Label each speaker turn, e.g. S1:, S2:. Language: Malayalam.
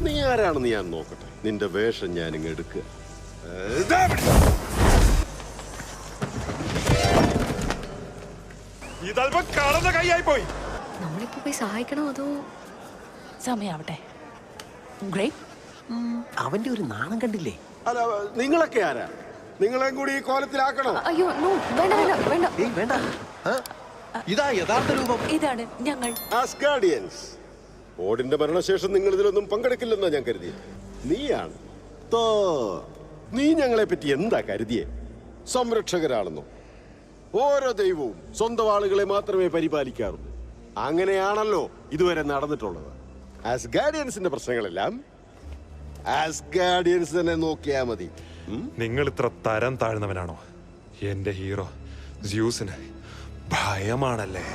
S1: നീ ആരാണെന്ന് ഞാൻ നോക്കട്ടെ. നിന്റെ വേഷം ഞാനിങ്ങ് എടുക്കുക.
S2: കൈയായി
S3: നമ്മളിപ്പോ പോയി സഹായിക്കണോ അതോ
S4: സമയാവട്ടെ.
S5: അവന്റെ ഒരു നാണം കണ്ടില്ലേ?
S1: അല്ല, നിങ്ങളൊക്കെ ആരാ? നിങ്ങളെയും കൂടി ഈ കോലത്തിലാക്കണോ?
S3: അയ്യോ നോ, വേണ്ട വേണ്ട വേണ്ട.
S5: വേണ്ട. ഇതാ യഥാർത്ഥ രൂപം.
S4: ഇതാണ് ഞങ്ങൾ,
S1: ആസ്ഗാർഡിയൻസ്. ഓഡിന്റെ മരണശേഷം നിങ്ങൾ ഇതിലൊന്നും പങ്കെടുക്കില്ലെന്നാ ഞാൻ കരുതിയത്. നീയാണ് നീ ഞങ്ങളെ പറ്റി എന്താ കരുതിയേ? സംരക്ഷകരാണെന്നോ? ഓരോ ദൈവവും സ്വന്തം ആളുകളെ മാത്രമേ പരിപാലിക്കാറുള്ളൂ. അങ്ങനെയാണല്ലോ ഇതുവരെ നടന്നിട്ടുള്ളത്. ആസ്ഗാർഡിയൻസിന്റെ പ്രശ്നങ്ങളെല്ലാം ആസ്ഗാർഡിയൻസ് തന്നെ നോക്കിയാ മതി.
S2: നിങ്ങൾ ഇത്ര തരം താഴ്ന്നവനാണോ? എന്റെ ഹീറോ സ്യൂസിന് ഭയമാണല്ലേ?